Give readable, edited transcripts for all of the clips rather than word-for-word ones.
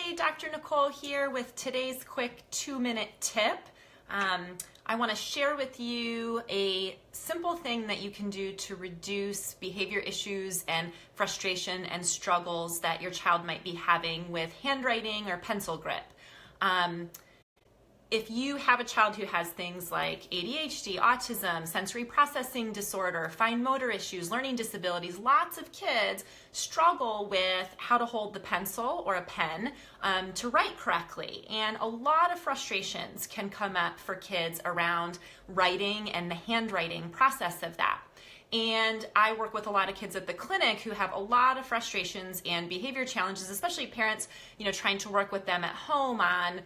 Hi, Dr. Nicole here with today's quick 2-minute tip. I want to share with you a simple thing that you can do to reduce behavior issues and frustration and struggles that your child might be having with handwriting or pencil grip. If you have a child who has things like ADHD, autism, sensory processing disorder, fine motor issues, learning disabilities, lots of kids struggle with how to hold the pencil or a pen to write correctly. And a lot of frustrations can come up for kids around writing and the handwriting process of that. And I work with a lot of kids at the clinic who have a lot of frustrations and behavior challenges, especially parents, trying to work with them at home on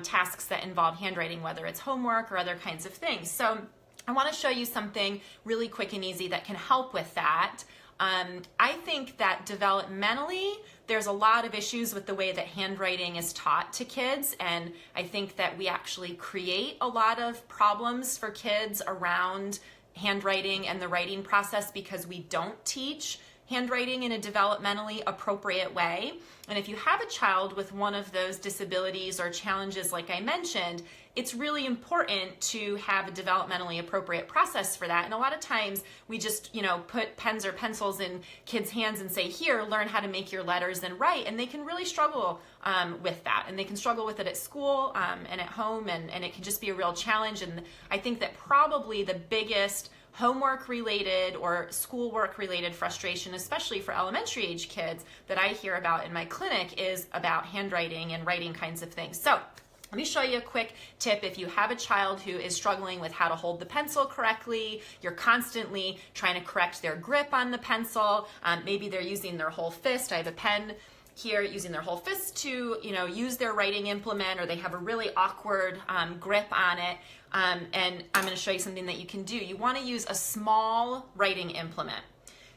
tasks that involve handwriting, whether it's homework or other kinds of things. So I want to show you something really quick and easy that can help with that. I think that developmentally, there's a lot of issues with the way that handwriting is taught to kids, and I think that we actually create a lot of problems for kids around handwriting and the writing process because we don't teach handwriting in a developmentally appropriate way. And if you have a child with one of those disabilities or challenges like I mentioned, it's really important to have a developmentally appropriate process for that. And a lot of times we just, put pens or pencils in kids' hands and say, here, learn how to make your letters and write. And they can really struggle with that. And they can struggle with it at school and at home, and it can just be a real challenge. And I think that probably the biggest homework related or schoolwork related frustration, especially for elementary age kids that I hear about in my clinic, is about handwriting and writing kinds of things. So let me show you a quick tip. If you have a child who is struggling with how to hold the pencil correctly, you're constantly trying to correct their grip on the pencil, maybe they're using their whole fist. I have a pen here using their whole fist to use their writing implement, or they have a really awkward grip on it. And I'm going to show you something that you can do. You want to use a small writing implement.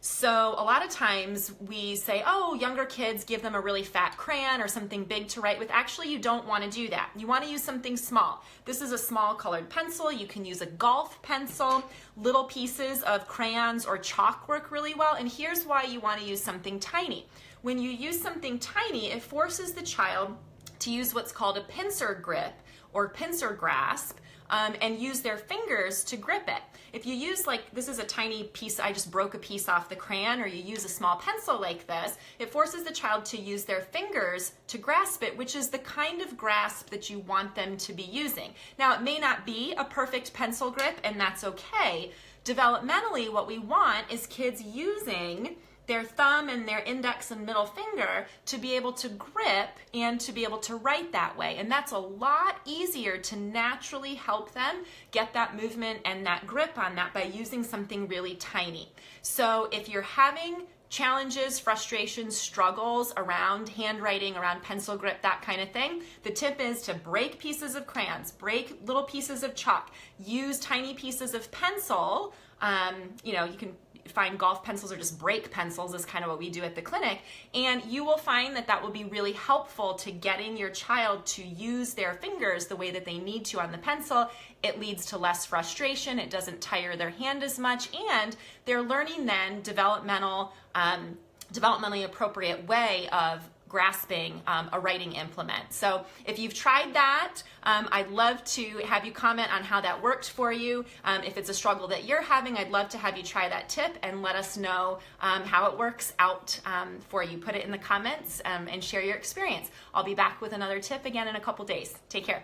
So a lot of times we say, oh, younger kids, give them a really fat crayon or something big to write with. Actually, you don't want to do that. You want to use something small. This is a small colored pencil. You can use a golf pencil. Little pieces of crayons or chalk work really well. And here's why you want to use something tiny. When you use something tiny, it forces the child to use what's called a pincer grip or pincer grasp, and use their fingers to grip it. If you use, this is a tiny piece, I just broke a piece off the crayon, or you use a small pencil like this, it forces the child to use their fingers to grasp it, which is the kind of grasp that you want them to be using. Now, it may not be a perfect pencil grip, and that's okay. Developmentally, what we want is kids using their thumb and their index and middle finger to be able to grip and to be able to write that way. And that's a lot easier to naturally help them get that movement and that grip on that by using something really tiny. So if you're having challenges, frustrations, struggles around handwriting, around pencil grip, that kind of thing, the tip is to break pieces of crayons, break little pieces of chalk, use tiny pieces of pencil. You can find golf pencils or just break pencils is kind of what we do at the clinic, and you will find that that will be really helpful to getting your child to use their fingers the way that they need to on the pencil. It leads to less frustration, it doesn't tire their hand as much, and they're learning then developmentally appropriate way of grasping a writing implement. So if you've tried that, I'd love to have you comment on how that worked for you. If it's a struggle that you're having, I'd love to have you try that tip and let us know how it works out for you. Put it in the comments and share your experience. I'll be back with another tip again in a couple days. Take care.